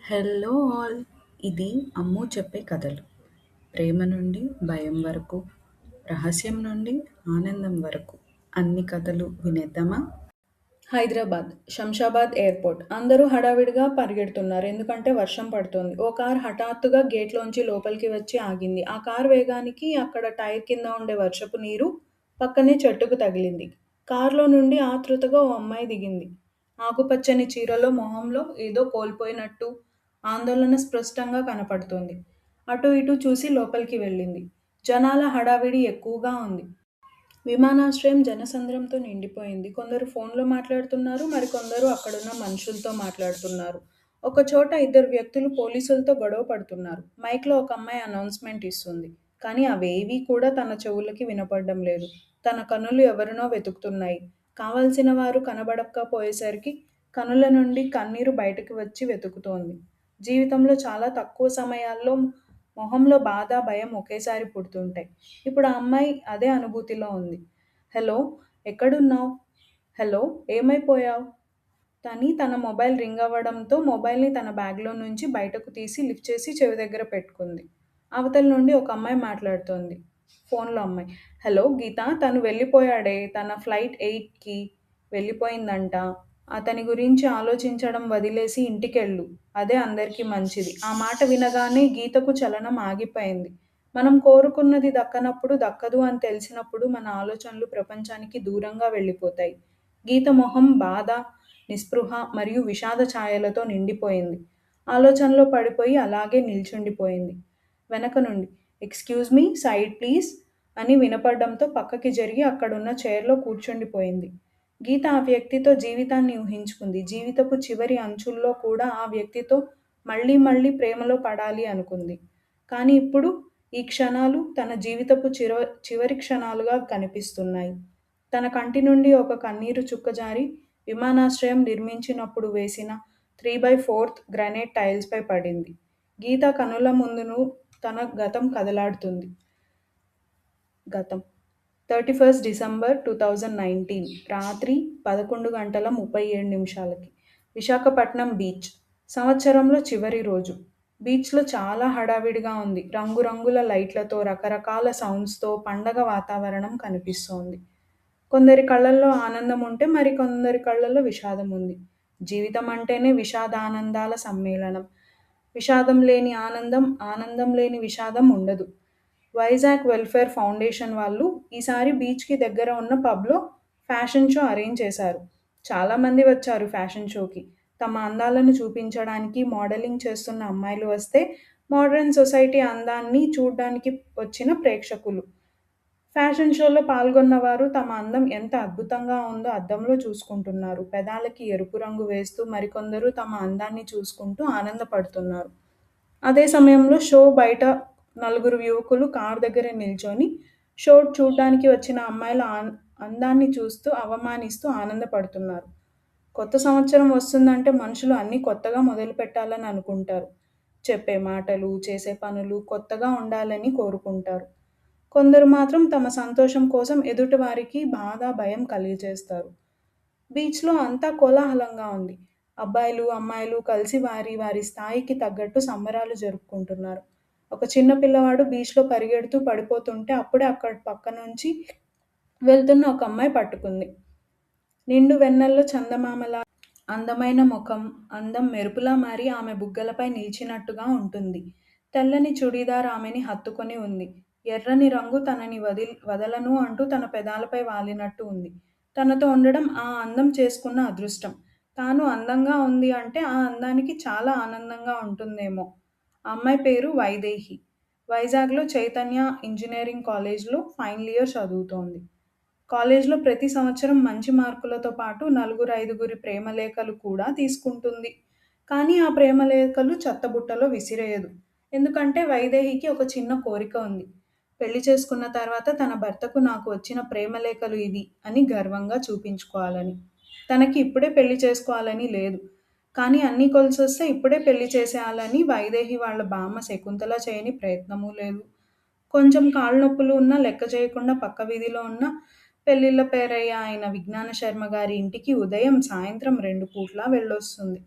Hello all! ఇది అమ్ము చెప్పే కథలు. ప్రేమ నుండి భయం వరకు, రహస్యం నుండి ఆనందం వరకు అన్ని కథలు వినేద్దామా? హైదరాబాద్ శంషాబాద్ ఎయిర్పోర్ట్. అందరూ హడావిడిగా పరిగెడుతున్నారు. ఎందుకంటే వర్షం పడుతోంది. ఓ కార్ హఠాత్తుగా గేట్లోంచి లోపలికి వచ్చి ఆగింది. ఆ కార్ వేగానికి అక్కడ టైర్ కింద ఉండే వర్షపు నీరు పక్కనే చెట్టుకు తగిలింది. కార్లో నుండి ఆతృతగా ఓ అమ్మాయి దిగింది. ఆకుపచ్చని చీరలో మొహంలో ఏదో కోల్పోయినట్టు ఆందోళన స్పష్టంగా కనపడుతోంది. అటూ ఇటూ చూసి లోపలికి వెళ్ళింది. జనాల హడావిడి ఎక్కువగా ఉంది. విమానాశ్రయం జనసంద్రంతో నిండిపోయింది. కొందరు ఫోన్లో మాట్లాడుతున్నారు. మరికొందరు అక్కడున్న మనుషులతో మాట్లాడుతున్నారు. ఒకచోట ఇద్దరు వ్యక్తులు పోలీసులతో గొడవ పడుతున్నారు. మైక్లో ఒక అమ్మాయి అనౌన్స్మెంట్ ఇస్తుంది. కానీ అవేవీ కూడా తన చెవులకి వినపడడం లేదు. తన కనులు ఎవరినో వెతుకుతున్నాయి. కావలసిన వారు కనబడకపోయేసరికి కనుల నుండి కన్నీరు బయటకు వచ్చి వెతుకుతోంది. జీవితంలో చాలా తక్కువ సమయాల్లో మొహంలో బాధ, భయం ఒకేసారి పుడుతుంటాయి. ఇప్పుడు ఆ అమ్మాయి అదే అనుభూతిలో ఉంది. హలో! ఎక్కడున్నావు? హలో! ఏమైపోయావు? అని తన మొబైల్ రింగ్ అవ్వడంతో మొబైల్‌ని తన బ్యాగ్‌లో నుంచి బయటకు తీసి లిఫ్ట్ చేసి చెవి దగ్గర పెట్టుకుంది. అవతల నుండి ఒక అమ్మాయి మాట్లాడుతోంది. ఫోన్‌లో అమ్మాయి. హలో గీత, తను వెళ్ళిపోయాడే, తన ఫ్లైట్ 8కి వెళ్ళిపోయిందంట. అతని గురించి ఆలోచించడం వదిలేసి ఇంటికెళ్ళు. అదే అందరికీ మంచిది. ఆ మాట వినగానే గీతకు చలనం ఆగిపోయింది. మనం కోరుకున్నది దక్కనప్పుడు, దక్కదు అని తెలిసినప్పుడు మన ఆలోచనలు ప్రపంచానికి దూరంగా వెళ్ళిపోతాయి. గీత మొహం బాధ, నిస్పృహ మరియు విషాద ఛాయలతో నిండిపోయింది. ఆలోచనలో పడిపోయి అలాగే నిల్చుండిపోయింది. వెనక నుండి ఎక్స్‌క్యూజ్ మీ, సైడ్ ప్లీజ్ అని వినపడడంతో పక్కకి జరిగి అక్కడున్న చైర్‌లో కూర్చుండిపోయింది. గీత ఆ వ్యక్తితో జీవితాన్ని ఊహించుకుంది. జీవితపు చివరి అంచుల్లో కూడా ఆ వ్యక్తితో మళ్ళీ మళ్ళీ ప్రేమలో పడాలి అనుకుంది. కానీ ఇప్పుడు ఈ క్షణాలు తన జీవితపు చివరి క్షణాలుగా కనిపిస్తున్నాయి. తన కంటి నుండి ఒక కన్నీరు చుక్క జారి విమానాశ్రయం నిర్మించినప్పుడు వేసిన 3/4 గ్రానైట్ టైల్స్‌పై పడింది. గీత కనుల ముందును తన గతం కదలాడుతుంది. గతం 31 డిసెంబర్ 2019 రాత్రి 11:37 విశాఖపట్నం బీచ్. సంవత్సరంలో చివరి రోజు. బీచ్‌లో చాలా హడావిడిగా ఉంది. రంగురంగుల లైట్లతో, రకరకాల సౌండ్స్‌తో పండగ వాతావరణం కనిపిస్తోంది. కొందరి కళ్ళల్లో ఆనందం ఉంటే మరికొందరి కళ్ళల్లో విషాదం ఉంది. జీవితం అంటేనే విషాదానందాల సమ్మేళనం. విషాదం లేని ఆనందం, ఆనందం లేని విషాదం ఉండదు. వైజాగ్ వెల్ఫేర్ ఫౌండేషన్ వాళ్ళు ఈసారి బీచ్‌కి దగ్గర ఉన్న పబ్‌లో ఫ్యాషన్ షో అరేంజ్ చేశారు. చాలామంది వచ్చారు ఫ్యాషన్ షోకి. తమ అందాలను చూపించడానికి మోడలింగ్ చేస్తున్న అమ్మాయిలు వస్తే, మోడర్న్ సొసైటీ అందాన్ని చూడ్డానికి వచ్చిన ప్రేక్షకులు. ఫ్యాషన్ షోలో పాల్గొన్నవారు తమ అందం ఎంత అద్భుతంగా ఉందో అద్దంలో చూసుకుంటున్నారు. పెదాలకి ఎరుపు రంగు వేస్తూ మరికొందరు తమ అందాన్ని చూసుకుంటూ ఆనందపడుతున్నారు. అదే సమయంలో షో బయట నలుగురు యువకులు కారు దగ్గర నిల్చొని షో చూడ్డానికి వచ్చిన అమ్మాయిల అందాన్ని చూస్తూ అవమానిస్తూ ఆనందపడుతున్నారు. కొత్త సంవత్సరం వస్తుందంటే మనుషులు అన్నీ కొత్తగా మొదలుపెట్టాలని అనుకుంటారు. చెప్పే మాటలు, చేసే పనులు కొత్తగా ఉండాలని కోరుకుంటారు. కొందరు మాత్రం తమ సంతోషం కోసం ఎదుటివారికి బాధ, భయం కలిగజేస్తారు. బీచ్‌లో అంతా కోలాహలంగా ఉంది. అబ్బాయిలు, అమ్మాయిలు కలిసి వారి వారి స్థాయికి తగ్గట్టు సంబరాలు జరుపుకుంటున్నారు. ఒక చిన్న పిల్లవాడు బీచ్‌లో పరిగెడుతూ పడిపోతుంటే అప్పుడే అక్కడ పక్క నుంచి వెళ్తున్న ఒక అమ్మాయి పట్టుకుంది. నిండు వెన్నెల్లో చందమామలా అందమైన ముఖం, అందం మెరుపులా మారి ఆమె బుగ్గలపై నిలిచినట్టుగా ఉంటుంది. తెల్లని చుడీదార్ ఆమెని హత్తుకొని ఉంది. ఎర్రని రంగు తనని వదలను అంటూ తన పెదాలపై వాలినట్టు ఉంది. తనతో ఉండడం ఆ అందం చేసుకున్న అదృష్టం. తాను అందంగా ఉంది అంటే ఆ అందానికి చాలా ఆనందంగా ఉంటుందేమో. ఆ అమ్మాయి పేరు వైదేహి. వైజాగ్‌లో చైతన్య ఇంజినీరింగ్ కాలేజ్‌లో ఫైనల్ ఇయర్ చదువుతోంది. కాలేజ్‌లో ప్రతి సంవత్సరం మంచి మార్కులతో పాటు నలుగురు, ఐదుగురి ప్రేమలేఖలు కూడా తీసుకుంటుంది. కానీ ఆ ప్రేమలేఖలు చెత్తబుట్టలో విసిరేయదు. ఎందుకంటే వైదేహికి ఒక చిన్న కోరిక ఉంది. పెళ్లి చేసుకున్న తర్వాత తన భర్తకు నాకు వచ్చిన ప్రేమలేఖలు ఇవి అని గర్వంగా చూపించుకోవాలని. తనకి ఇప్పుడే పెళ్లి చేసుకోవాలని లేదు. కానీ అన్నీ కలిసొస్తే ఇప్పుడే పెళ్లి చేసేయాలని వైదేహి వాళ్ళ బామ్మ శకుంతల చేయని ప్రయత్నమూ లేదు. కొంచెం కాళ్ళు నొప్పులు ఉన్నా లెక్క చేయకుండా పక్క వీధిలో ఉన్న పెళ్ళిళ్ళ పేరయ్య అయిన విజ్ఞాన శర్మ గారి ఇంటికి ఉదయం, సాయంత్రం 2 పూట్లా వెళ్ళొస్తుంది.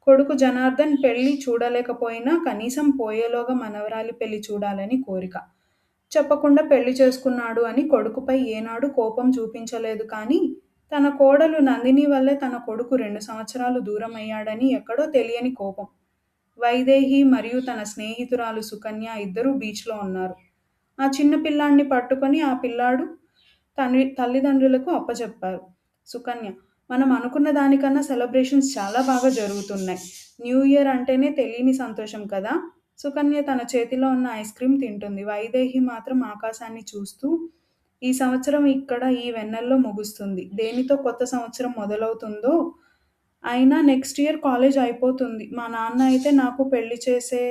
కొడుకు జనార్దన్ పెళ్లి చూడలేకపోయినా కనీసం పోయేలోగా మనవరాలి పెళ్లి చూడాలని కోరిక. చెప్పకుండా పెళ్లి చేసుకున్నాడు అని కొడుకుపై ఏనాడు కోపం చూపించలేదు కానీ, తన కోడలు నందిని వల్లే తన కొడుకు 2 సంవత్సరాలు దూరమయ్యాడని ఎక్కడో తెలియని కోపం. వైదేహి మరియు తన స్నేహితురాలు సుకన్య ఇద్దరూ బీచ్‌లో ఉన్నారు. ఆ చిన్న పిల్లాడిని పట్టుకొని ఆ పిల్లాడు తల్లిదండ్రులకు అప్పచెప్పారు. సుకన్య: మనం అనుకున్న దానికన్నా సెలబ్రేషన్స్ చాలా బాగా జరుగుతున్నాయి. న్యూ ఇయర్ అంటేనే తెలియని సంతోషం కదా! సుకన్య తన చేతిలో ఉన్న ఐస్ క్రీమ్ తింటుంది. వైదేహి మాత్రం ఆకాశాన్ని చూస్తూ, ఈ సంవత్సరం ఇక్కడ ఈ వెన్నెల్లో ముగుస్తుంది. దేనితో కొత్త సంవత్సరం మొదలవుతుందో, అయినా నెక్స్ట్ ఇయర్ కాలేజ్ అయిపోతుంది. మా నాన్న అయితే నాకు పెళ్లి చేసే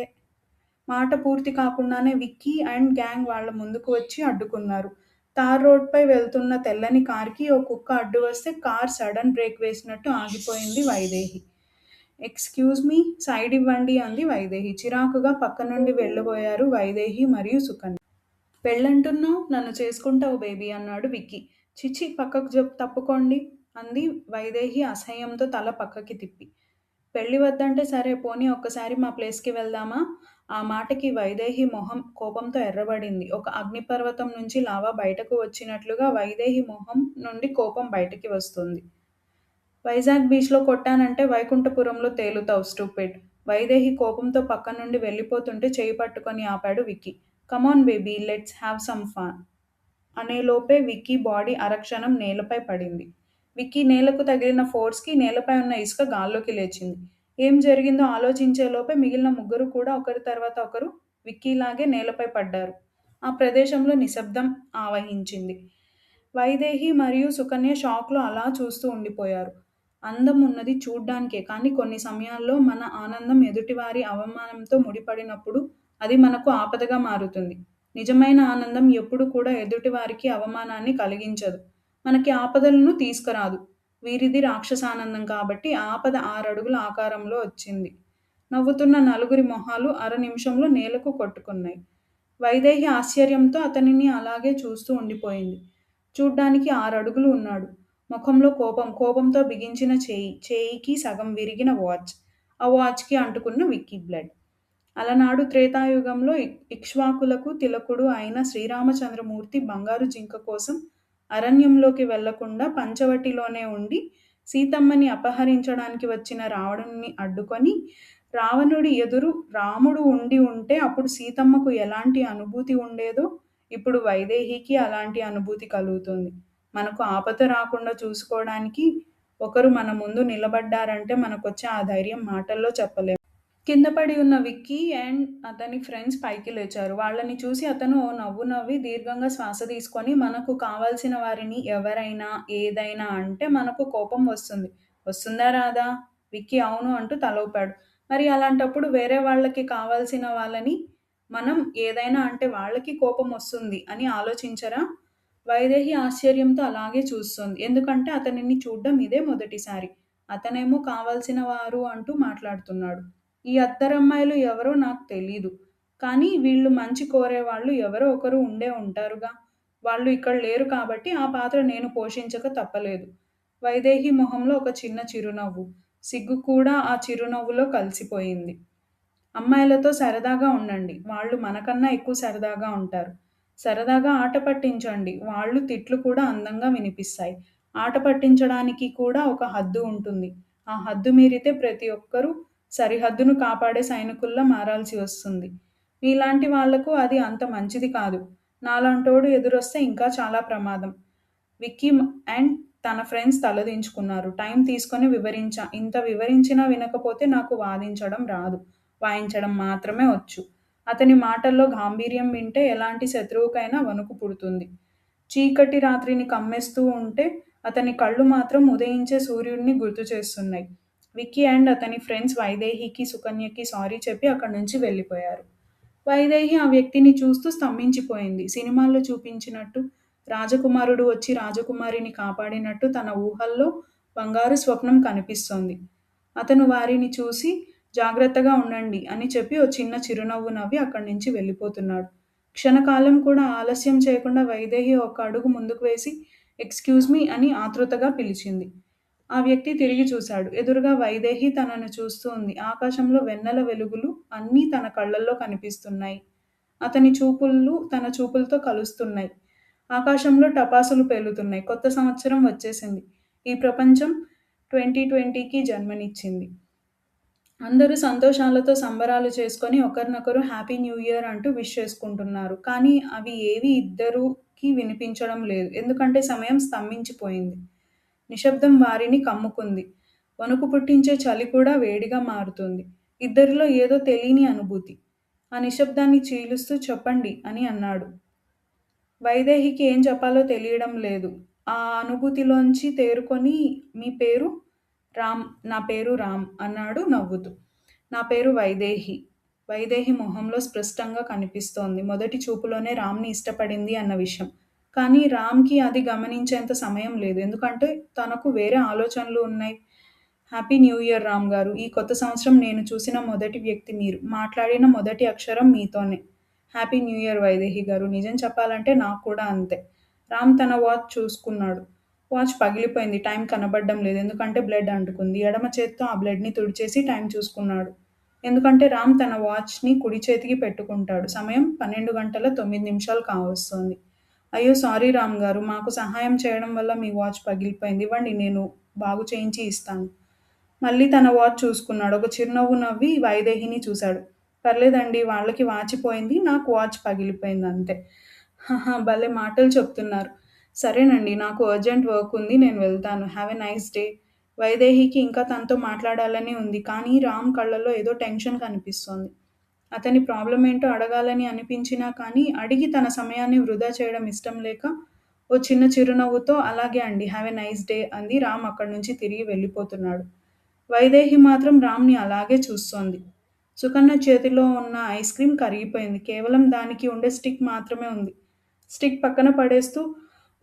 మాట పూర్తి కాకుండానే విక్కీ అండ్ గ్యాంగ్ వాళ్ళ ముందుకు వచ్చి అడ్డుకున్నారు. తార్ రోడ్‌పై వెళ్తున్న తెల్లని కార్‌కి ఓ కుక్క అడ్డు వస్తే కార్ సడన్ బ్రేక్ వేసినట్టు ఆగిపోయింది వైదేహి. ఎక్స్‌క్యూజ్ మీ, సైడ్ ఇవ్వండి అంది వైదేహి. చిరాకుగా పక్క నుండి వెళ్ళబోయారు వైదేహి మరియు సుకన్య. పెళ్ళంటున్నావు, నన్ను చేసుకుంటావు బేబీ అన్నాడు విక్కీ. చిచ్చి, పక్కకు తప్పుకోండి అంది వైదేహి అసహ్యంతో తల పక్కకి తిప్పి. పెళ్లి వద్దంటే సరే, పోనీ ఒక్కసారి మా ప్లేస్‌కి వెళ్దామా? ఆ మాటకి వైదేహి మొహం కోపంతో ఎర్రబడింది. ఒక అగ్నిపర్వతం నుంచి లావా బయటకు వచ్చినట్లుగా వైదేహి మొహం నుండి కోపం బయటికి వస్తుంది. వైజాగ్ బీచ్‌లో కొట్టానంటే వైకుంఠపురంలో తేలుతావు స్టూపిడ్. వైదేహి కోపంతో పక్క నుండి వెళ్ళిపోతుంటే చెయ్యి పట్టుకొని ఆపాడు Vicky. Come on baby, let's have some fun అనేలోపే విక్కీ బాడీ అరక్షణం నేలపై పడింది. విక్కీ నేలకు తగిలిన ఫోర్స్‌కి నేలపై ఉన్న ఇసుక గాల్లోకి లేచింది. ఏం జరిగిందో ఆలోచించేలోపే మిగిలిన ముగ్గురు కూడా ఒకరి తర్వాత ఒకరు విక్కీలాగే నేలపై పడ్డారు. ఆ ప్రదేశంలో నిశ్శబ్దం ఆవహించింది. వైదేహి మరియు సుకన్య షాక్‌లో అలా చూస్తూ ఉండిపోయారు. అందం ఉన్నది చూడ్డానికే, కానీ కొన్ని సమయాల్లో మన ఆనందం ఎదుటివారి అవమానంతో ముడిపడినప్పుడు అది మనకు ఆపదగా మారుతుంది. నిజమైన ఆనందం ఎప్పుడు కూడా ఎదుటివారికి అవమానాన్ని కలిగించదు. మనకి ఆపదలను తీసుకురాదు. వీరిది రాక్షసానందం కాబట్టి ఆపద 6 అడుగుల ఆకారంలో వచ్చింది. నవ్వుతున్న నలుగురి మొహాలు అర నిమిషంలో నేలకు కొట్టుకున్నాయి. వైదేహి ఆశ్చర్యంతో అతనిని అలాగే చూస్తూ ఉండిపోయింది. చూడ్డానికి 6 అడుగులు ఉన్నాడు. ముఖంలో కోపం, కోపంతో బిగించిన చేయి, చేయికి సగం విరిగిన వాచ్, ఆ వాచ్‌కి అంటుకున్న విక్కీ బ్లడ్. అలనాడు త్రేతాయుగంలో ఇక్ష్వాకులకు తిలకుడు అయిన శ్రీరామచంద్రమూర్తి బంగారు జింక కోసం అరణ్యంలోకి వెళ్లకుండా పంచవటిలోనే ఉండి సీతమ్మని అపహరించడానికి వచ్చిన రావణుణ్ణి అడ్డుకొని, రావణుడి ఎదురు రాముడు ఉండి ఉంటే అప్పుడు సీతమ్మకు ఎలాంటి అనుభూతి ఉండేదో ఇప్పుడు వైదేహికి అలాంటి అనుభూతి కలుగుతుంది. మనకు ఆపద రాకుండా చూసుకోవడానికి ఒకరు మన ముందు నిలబడ్డారంటే మనకొచ్చే ఆ ధైర్యం మాటల్లో చెప్పలేం. కింద పడి ఉన్న విక్కీ అండ్ అతని ఫ్రెండ్స్ పైకి లేచారు. వాళ్ళని చూసి అతను ఓ నవ్వు నవ్వి దీర్ఘంగా శ్వాస తీసుకొని, మనకు కావాల్సిన వారిని ఎవరైనా ఏదైనా అంటే మనకు కోపం వస్తుంది. వస్తుందా రాదా? విక్కీ అవును అంటూ తల ఊపాడు. మరి అలాంటప్పుడు వేరే వాళ్ళకి కావాల్సిన వాళ్ళని మనం ఏదైనా అంటే వాళ్ళకి కోపం వస్తుంది అని ఆలోచించరా? వైదేహి ఆశ్చర్యంతో అలాగే చూస్తోంది. ఎందుకంటే అతనిని చూడ్డం ఇదే మొదటిసారి. అతనేమో కావాల్సిన వారు అంటూ మాట్లాడుతున్నాడు. ఈ అత్తరమ్మాయిలు ఎవరో నాకు తెలీదు. కానీ వీళ్ళు మంచి కోరేవాళ్ళు ఎవరో ఒకరు ఉండే ఉంటారుగా. వాళ్ళు ఇక్కడ లేరు కాబట్టి ఆ పాత్ర నేను పోషించక తప్పలేదు. వైదేహి మొహంలో ఒక చిన్న చిరునవ్వు. సిగ్గు కూడా ఆ చిరునవ్వులో కలిసిపోయింది. అమ్మాయిలతో సరదాగా ఉండండి. వాళ్ళు మనకన్నా ఎక్కువ సరదాగా ఉంటారు. సరదాగా ఆట పట్టించండి. వాళ్ళు తిట్లు కూడా అందంగా వినిపిస్తాయి. ఆట పట్టించడానికి కూడా ఒక హద్దు ఉంటుంది. ఆ హద్దు మీరితే ప్రతి ఒక్కరూ సరిహద్దును కాపాడే సైనికుల్లా మారాల్సి వస్తుంది. మీలాంటి వాళ్లకు అది అంత మంచిది కాదు. నాలాంటోడు ఎదురొస్తే ఇంకా చాలా ప్రమాదం. విక్కీ అండ్ తన ఫ్రెండ్స్ తలదించుకున్నారు. టైం తీసుకొని వివరించా. ఇంత వివరించినా వినకపోతే నాకు వాదించడం రాదు. వాయించడం మాత్రమే వచ్చు. అతని మాటల్లో గాంభీర్యం వింటే ఎలాంటి శత్రువుకైనా వణుకు పుడుతుంది. చీకటి రాత్రిని కమ్మేస్తూ ఉంటే అతని కళ్ళు మాత్రం ఉదయించే సూర్యుడిని గుర్తు చేస్తున్నాయి. విక్కీ అండ్ అతని ఫ్రెండ్స్ వైదేహికి, సుకన్యకి సారీ చెప్పి అక్కడి నుంచి వెళ్ళిపోయారు. వైదేహి ఆ వ్యక్తిని చూస్తూ స్తంభించిపోయింది. సినిమాల్లో చూపించినట్టు రాజకుమారుడు వచ్చి రాజకుమారిని కాపాడినట్టు తన ఊహల్లో బంగారు స్వప్నం కనిపిస్తోంది. అతను వారిని చూసి జాగ్రత్తగా ఉండండి అని చెప్పి ఓ చిన్న చిరునవ్వు నవ్వి అక్కడి నుంచి వెళ్ళిపోతున్నాడు. క్షణకాలం కూడా ఆలస్యం చేయకుండా వైదేహి ఒక అడుగు ముందుకు వేసి ఎక్స్‌క్యూజ్ మీ అని ఆతృతగా పిలిచింది. ఆ వ్యక్తి తిరిగి చూశాడు. ఎదురుగా వైదేహి తనను చూస్తూ ఉంది. ఆకాశంలో వెన్నెల వెలుగులు అన్నీ తన కళ్ళల్లో కనిపిస్తున్నాయి. అతని చూపులు తన చూపులతో కలుస్తున్నాయి. ఆకాశంలో టపాసులు పేలుతున్నాయి. కొత్త సంవత్సరం వచ్చేసింది. ఈ ప్రపంచం 2020కి జన్మనిచ్చింది. అందరూ సంతోషాలతో సంబరాలు చేసుకొని ఒకరినొకరు హ్యాపీ న్యూ ఇయర్ అంటూ విష్ చేసుకుంటున్నారు. కానీ అవి ఏవి ఇద్దరికీ వినిపించడం లేదు. ఎందుకంటే సమయం స్తంభించిపోయింది. నిశ్శబ్దం వారిని కమ్ముకుంది. వణుకు పుట్టించే చలి కూడా వేడిగా మారుతుంది. ఇద్దరిలో ఏదో తెలియని అనుభూతి. ఆ నిశ్శబ్దాన్ని చీలుస్తూ చెప్పండి అని అన్నాడు. వైదేహికి ఏం చెప్పాలో తెలియడం లేదు. ఆ అనుభూతిలోంచి తేరుకొని మీ పేరు? రామ్. నా పేరు రామ్ అన్నాడు నవ్వుతూ. నా పేరు వైదేహి. వైదేహి మొహంలో స్పష్టంగా కనిపిస్తోంది. మొదటి చూపులోనే రామ్‌ని ఇష్టపడింది అన్న విషయం. కానీ రామ్‌కి అది గమనించేంత సమయం లేదు. ఎందుకంటే తనకు వేరే ఆలోచనలు ఉన్నాయి. హ్యాపీ న్యూ ఇయర్ రామ్ గారు. ఈ కొత్త సంవత్సరం నేను చూసిన మొదటి వ్యక్తి మీరు. మాట్లాడిన మొదటి అక్షరం మీతోనే. హ్యాపీ న్యూ ఇయర్ వైదేహి గారు. నిజం చెప్పాలంటే నాకు కూడా అంతే. రామ్ తన వాచ్ చూసుకున్నాడు. వాచ్ పగిలిపోయింది. టైం కనబడడం లేదు. ఎందుకంటే బ్లడ్ అంటుకుంది. ఎడమ చేత్తో ఆ బ్లడ్‌ని తుడిచేసి టైం చూసుకున్నాడు. ఎందుకంటే రామ్ తన వాచ్‌ని కుడి చేతికి పెట్టుకుంటాడు. సమయం 12:09 కావస్తోంది. అయ్యో! సారీ రామ్ గారు. మాకు సహాయం చేయడం వల్ల మీ వాచ్ పగిలిపోయింది. ఇవ్వండి నేను బాగు చేయించి ఇస్తాను. మళ్ళీ తన వాచ్ చూసుకున్నాడు. ఒక చిరునవ్వు నవ్వి వైదేహిని చూశాడు. పర్లేదండి వాళ్ళకి వాచిపోయింది. నాకు వాచ్ పగిలిపోయింది అంతే. హహ! భలే మాటలు చెప్తున్నారు. సరేనండి నాకు అర్జెంట్ వర్క్ ఉంది. నేను వెళ్తాను. Have a nice day. వైదేహికి ఇంకా తనతో మాట్లాడాలని ఉంది. కానీ రామ్ కళ్ళల్లో ఏదో టెన్షన్ కనిపిస్తోంది. అతని ప్రాబ్లమ్ ఏంటో అడగాలని అనిపించినా కానీ అడిగి తన సమయాన్ని వృధా చేయడం ఇష్టం లేక ఓ చిన్న చిరునవ్వుతో అలాగే అండి. హ్యావ్ ఎ నైస్ డే అంది. రామ్ అక్కడి నుంచి తిరిగి వెళ్ళిపోతున్నాడు. వైదేహి మాత్రం రామ్‌ని అలాగే చూస్తోంది. సుకన్య చేతిలో ఉన్న ఐస్ క్రీమ్ కరిగిపోయింది. కేవలం దానికి ఉండే స్టిక్ మాత్రమే ఉంది. స్టిక్ పక్కన పడేస్తూ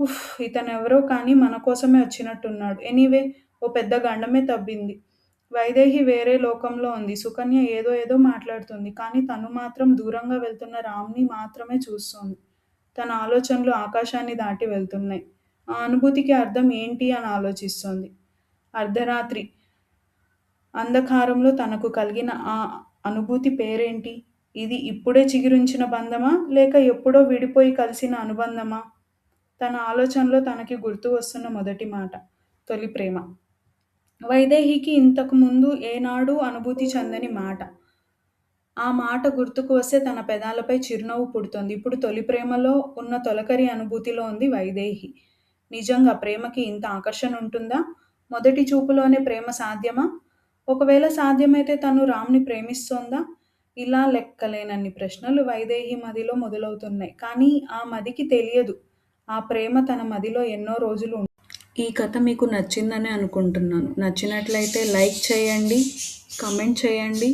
ఉఫ్! ఇతనెవరో కానీ మన కోసమే వచ్చినట్టున్నాడు. ఎనీవే ఓ పెద్ద గండమే తబ్బింది. వైదేహి వేరే లోకంలో ఉంది. సుకన్య ఏదో ఏదో మాట్లాడుతుంది. కానీ తను మాత్రం దూరంగా వెళ్తున్న రామ్‌ని మాత్రమే చూస్తోంది. తన ఆలోచనలు ఆకాశాన్ని దాటి వెళ్తున్నాయి. ఆ అనుభూతికి అర్థం ఏంటి అని ఆలోచిస్తోంది. అర్ధరాత్రి అంధకారంలో తనకు కలిగిన ఆ అనుభూతి పేరేంటి? ఇది ఇప్పుడే చిగురించిన బంధమా? లేక ఎప్పుడో విడిపోయి కలిసిన అనుబంధమా? తన ఆలోచనలో తనకి గుర్తు వస్తున్న మొదటి మాట. తొలి ప్రేమ. వైదేహికి ఇంతకు ముందు ఏనాడూ అనుభూతి చెందని మాట. ఆ మాట గుర్తుకు వస్తే తన పెదాలపై చిరునవ్వు పుడుతోంది. ఇప్పుడు తొలి ప్రేమలో ఉన్న తొలకరి అనుభూతిలో ఉంది వైదేహి. నిజంగా ప్రేమకి ఇంత ఆకర్షణ ఉంటుందా? మొదటి చూపులోనే ప్రేమ సాధ్యమా? ఒకవేళ సాధ్యమైతే తను రామ్‌ని ప్రేమిస్తోందా? ఇలా లెక్కలేనన్ని ప్రశ్నలు వైదేహి మదిలో మొదలవుతున్నాయి. కానీ ఆ మదికి తెలియదు. ఆ ప్రేమ తన మదిలో ఎన్నో రోజులు ఈ కథ మీకు నచ్చిందని అనుకుంటున్నాను. నచ్చినట్లయితే లైక్ చేయండి, కమెంట్ చేయండి,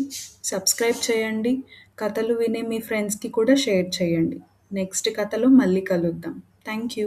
సబ్స్క్రైబ్ చేయండి. కథలు వినే మీ ఫ్రెండ్స్‌కి కూడా షేర్ చేయండి. నెక్స్ట్ కథలో మళ్ళీ కలుద్దాం. Thank you.